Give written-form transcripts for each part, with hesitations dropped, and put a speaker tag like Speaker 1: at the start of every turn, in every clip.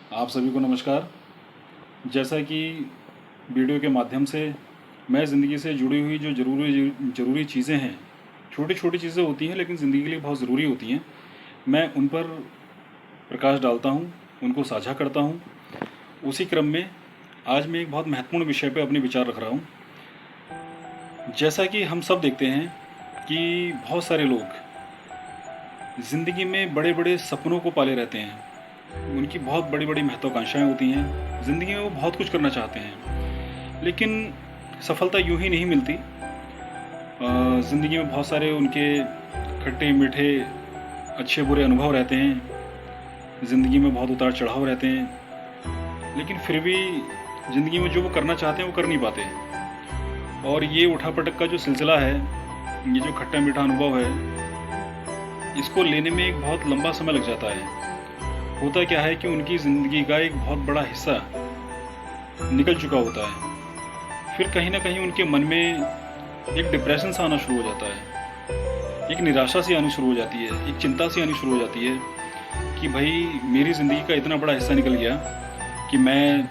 Speaker 1: आप सभी को नमस्कार। जैसा कि वीडियो के माध्यम से मैं ज़िंदगी से जुड़ी हुई जो ज़रूरी चीज़ें हैं, छोटी छोटी चीज़ें होती हैं लेकिन ज़िंदगी के लिए बहुत ज़रूरी होती हैं, मैं उन पर प्रकाश डालता हूँ, उनको साझा करता हूँ। उसी क्रम में आज मैं एक बहुत महत्वपूर्ण विषय पर अपने विचार रख रहा हूँ। जैसा कि हम सब देखते हैं कि बहुत सारे लोग ज़िंदगी में बड़े बड़े सपनों को पाले रहते हैं, उनकी बहुत बड़ी बड़ी महत्वाकांक्षाएं होती हैं, ज़िंदगी में वो बहुत कुछ करना चाहते हैं, लेकिन सफलता यूं ही नहीं मिलती। ज़िंदगी में बहुत सारे उनके खट्टे मीठे अच्छे बुरे अनुभव रहते हैं, ज़िंदगी में बहुत उतार चढ़ाव रहते हैं, लेकिन फिर भी ज़िंदगी में जो वो करना चाहते हैं वो कर नहीं पाते। और ये उठापटक का जो सिलसिला है, ये जो खट्टा मीठा अनुभव है, इसको लेने में एक बहुत लंबा समय लग जाता है। होता क्या है कि उनकी ज़िंदगी का एक बहुत बड़ा हिस्सा निकल चुका होता है। फिर कहीं ना कहीं उनके मन में एक डिप्रेशन सा आना शुरू हो जाता है, एक निराशा सी आनी शुरू हो जाती है, एक चिंता सी आनी शुरू हो जाती है कि भाई मेरी ज़िंदगी का इतना बड़ा हिस्सा निकल गया कि मैं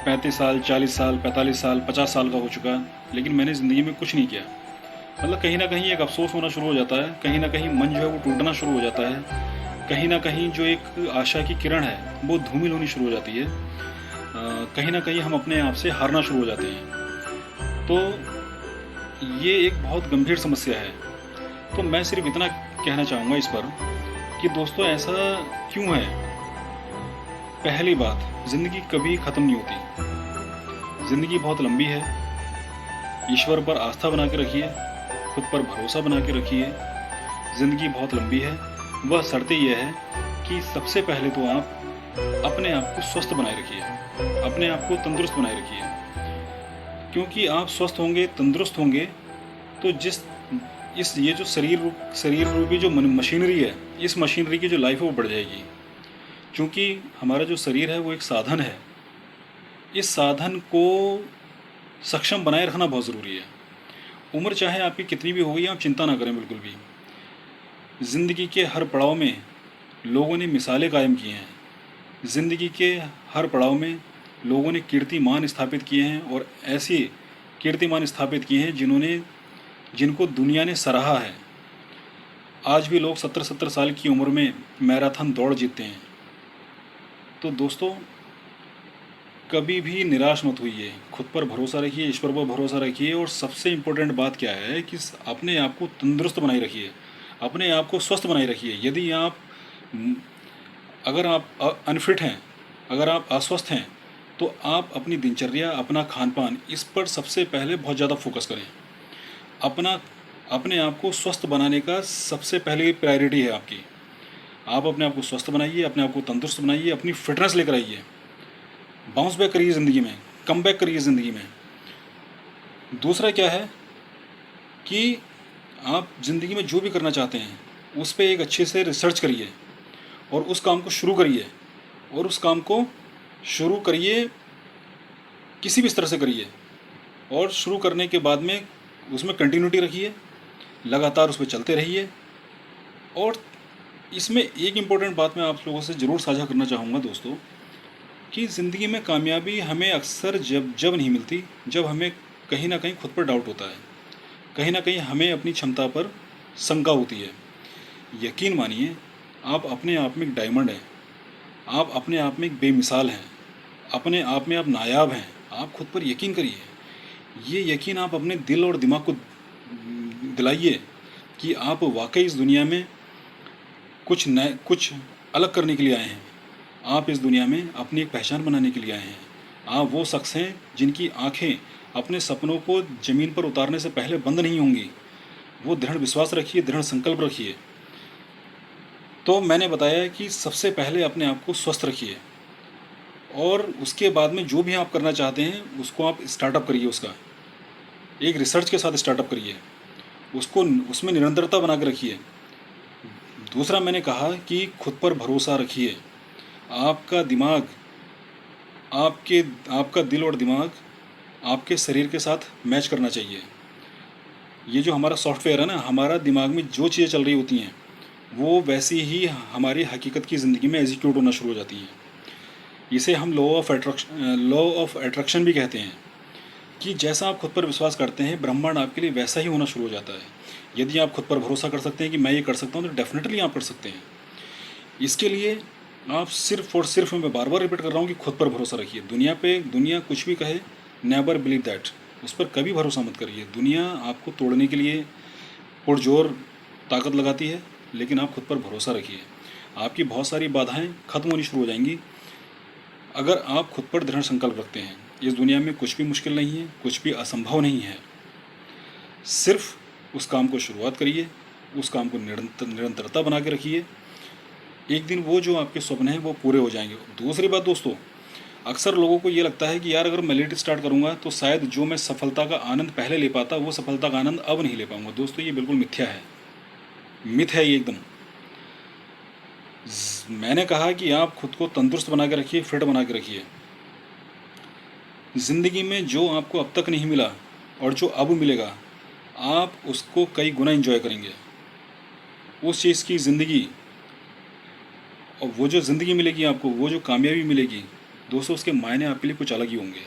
Speaker 1: 35 साल, 40 साल, 45 साल, 50 साल का हो चुका, लेकिन मैंने ज़िंदगी में कुछ नहीं किया। मतलब कहीं ना कहीं एक अफसोस होना शुरू हो जाता है, कहीं ना कहीं मन जो है वो टूटना शुरू हो जाता है, कहीं ना कहीं जो एक आशा की किरण है वो धूमिल होनी शुरू हो जाती है। कहीं ना कहीं हम अपने आप से हारना शुरू हो जाते हैं। तो ये एक बहुत गंभीर समस्या है। तो मैं सिर्फ इतना कहना चाहूँगा इस पर कि दोस्तों ऐसा क्यों है। पहली बात, ज़िंदगी कभी ख़त्म नहीं होती। ज़िंदगी बहुत लंबी है। ईश्वर पर आस्था बना के रखिए, खुद पर भरोसा बना के रखिए। ज़िंदगी बहुत लंबी है। वह शर्त यह है कि सबसे पहले तो आप अपने आप को स्वस्थ बनाए रखिए, अपने आप को तंदुरुस्त बनाए रखिए। क्योंकि आप स्वस्थ होंगे, तंदुरुस्त होंगे तो ये जो शरीर रूपी जो मशीनरी है, इस मशीनरी की जो लाइफ है वो बढ़ जाएगी। क्योंकि हमारा जो शरीर है वो एक साधन है। इस साधन को सक्षम बनाए रखना बहुत ज़रूरी है। उम्र चाहे आपकी कितनी भी हो गई, आप चिंता ना करें बिल्कुल भी। ज़िंदगी के हर पड़ाव में लोगों ने मिसालें कायम की हैं। ज़िंदगी के हर पड़ाव में लोगों ने कीर्तिमान स्थापित किए हैं, और ऐसे कीर्तिमान स्थापित किए हैं जिनको दुनिया ने सराहा है। आज भी लोग 70-70 साल की उम्र में मैराथन दौड़ जीतते हैं। तो दोस्तों कभी भी निराश मत होइए, खुद पर भरोसा रखिए, ईश्वर पर भरोसा रखिए, और सबसे इम्पोर्टेंट बात क्या है कि अपने आप को तंदुरुस्त बनाए रखिए, अपने आप को स्वस्थ बनाए रखिए। यदि आप अगर आप अनफिट हैं, अगर आप अस्वस्थ हैं, तो आप अपनी दिनचर्या, अपना खान पान, इस पर सबसे पहले बहुत ज़्यादा फोकस करें। अपने आप को स्वस्थ बनाने का सबसे पहले प्रायोरिटी है आपकी। आप अपने आप को स्वस्थ बनाइए, अपने आप को तंदुरुस्त बनाइए, अपनी फिटनेस लेकर आइए, बाउंस बैक करिए ज़िंदगी में, कम बैक करिए ज़िंदगी में। दूसरा क्या है कि आप ज़िंदगी में जो भी करना चाहते हैं उस पर एक अच्छे से रिसर्च करिए, और उस काम को शुरू करिए, और उस काम को शुरू करिए, किसी भी तरह से करिए, और शुरू करने के बाद में उसमें कंटिन्यूटी रखिए, लगातार उस पर चलते रहिए। और इसमें एक इम्पोर्टेंट बात मैं आप लोगों से ज़रूर साझा करना चाहूँगा दोस्तों, कि ज़िंदगी में कामयाबी हमें अक्सर जब नहीं मिलती, जब हमें कहीं ना कहीं खुद पर डाउट होता है, कहीं ना कहीं हमें अपनी क्षमता पर शंका होती है। यकीन मानिए, आप अपने आप में एक डायमंड हैं, आप अपने आप में एक बेमिसाल हैं, अपने आप में आप नायाब हैं। आप खुद पर यकीन करिए। ये यकीन आप अपने दिल और दिमाग को दिलाइए कि आप वाकई इस दुनिया में कुछ अलग करने के लिए आए हैं। आप इस दुनिया में अपनी एक पहचान बनाने के लिए आए हैं। आप वो शख्स हैं जिनकी आंखें अपने सपनों को ज़मीन पर उतारने से पहले बंद नहीं होंगी। वो दृढ़ विश्वास रखिए, दृढ़ संकल्प रखिए। तो मैंने बताया कि सबसे पहले अपने आप को स्वस्थ रखिए, और उसके बाद में जो भी आप करना चाहते हैं उसको आप स्टार्टअप करिए। उसका एक रिसर्च के साथ स्टार्टअप करिए, उसको उसमें निरंतरता बना के रखिए। दूसरा मैंने कहा कि खुद पर भरोसा रखिए। आपका दिमाग, आपका दिल और दिमाग आपके शरीर के साथ मैच करना चाहिए। ये जो हमारा सॉफ्टवेयर है ना, हमारा दिमाग में जो चीज़ें चल रही होती हैं वो वैसी ही हमारी हकीकत की ज़िंदगी में एग्जीक्यूट होना शुरू हो जाती हैं। इसे हम लॉ ऑफ अट्रैक्शन भी कहते हैं कि जैसा आप खुद पर विश्वास करते हैं ब्रह्मांड आपके लिए वैसा ही होना शुरू हो जाता है। यदि आप खुद पर भरोसा कर सकते हैं कि मैं ये कर सकता हूँ तो डेफिनेटली आप कर सकते हैं। इसके लिए आप सिर्फ और सिर्फ, मैं बार बार रिपीट कर रहा हूँ कि खुद पर भरोसा रखिए। दुनिया कुछ भी कहे, नेवर बिलीव दैट, उस पर कभी भरोसा मत करिए। दुनिया आपको तोड़ने के लिए पुरजोर ताकत लगाती है, लेकिन आप खुद पर भरोसा रखिए। आपकी बहुत सारी बाधाएं खत्म होनी शुरू हो जाएंगी अगर आप खुद पर दृढ़ संकल्प रखते हैं। इस दुनिया में कुछ भी मुश्किल नहीं है, कुछ भी असंभव नहीं है। सिर्फ उस काम को शुरुआत करिए, उस काम को निरंतरता बना के रखिए। एक दिन वो जो आपके सपने हैं वो पूरे हो जाएंगे। दूसरी बात दोस्तों, अक्सर लोगों को ये लगता है कि यार अगर मैं लेट स्टार्ट करूँगा तो शायद जो मैं सफलता का आनंद पहले ले पाता वो सफलता का आनंद अब नहीं ले पाऊँगा। दोस्तों ये बिल्कुल मिथ्या है, मिथ है ये एकदम। मैंने कहा कि आप खुद को तंदुरुस्त बना के रखिए, फिट बना के रखिए। ज़िंदगी में जो आपको अब तक नहीं मिला और जो अब मिलेगा, आप उसको कई गुना एंजॉय करेंगे। उस चीज़ की ज़िंदगी, और वो जो ज़िंदगी मिलेगी आपको, वो जो कामयाबी मिलेगी दोस्तों, उसके मायने आपके लिए कुछ अलग ही होंगे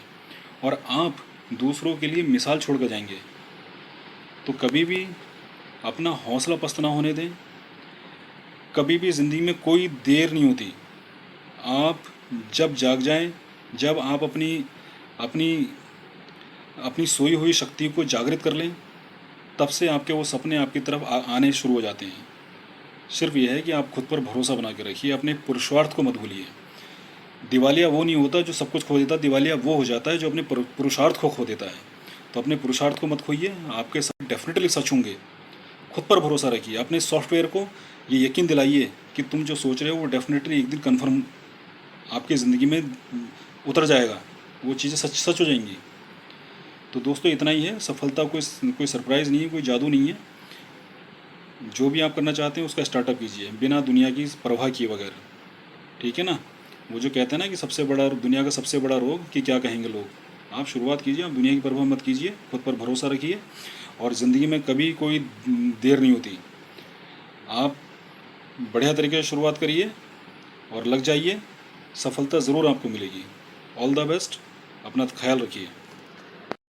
Speaker 1: और आप दूसरों के लिए मिसाल छोड़ कर जाएंगे। तो कभी भी अपना हौसला पस्त ना होने दें। कभी भी ज़िंदगी में कोई देर नहीं होती। आप जब जाग जाएं, जब आप अपनी अपनी अपनी सोई हुई शक्ति को जागृत कर लें, तब से आपके वो सपने आपकी तरफ आने शुरू हो जाते हैं। सिर्फ यह है कि आप खुद पर भरोसा बना के रखिए, अपने पुरुषार्थ को मत भूलिए। दिवालिया वो नहीं होता जो सब कुछ खो देता, दिवालिया वो हो जाता है जो अपने पुरुषार्थ को खो देता है। तो अपने पुरुषार्थ को मत खोइए, आपके सपने डेफिनेटली सच होंगे। खुद पर भरोसा रखिए, अपने सॉफ्टवेयर को ये यकीन दिलाइए कि तुम जो सोच रहे हो वो डेफिनेटली एक दिन कन्फर्म आपकी ज़िंदगी में उतर जाएगा, वो चीज़ें सच सच हो जाएंगी। तो दोस्तों इतना ही है। सफलता कोई सरप्राइज़ नहीं है, कोई जादू नहीं है। जो भी आप करना चाहते हैं उसका स्टार्टअप कीजिए बिना दुनिया की परवाह किए बगैर, ठीक है ना। वो जो कहते हैं ना कि दुनिया का सबसे बड़ा रोग कि क्या कहेंगे लोग। आप शुरुआत कीजिए, आप दुनिया की परवाह मत कीजिए, खुद पर भरोसा रखिए। और ज़िंदगी में कभी कोई देर नहीं होती। आप बढ़िया तरीके से शुरुआत करिए और लग जाइए, सफलता ज़रूर आपको मिलेगी। ऑल द बेस्ट, अपना ख्याल रखिए।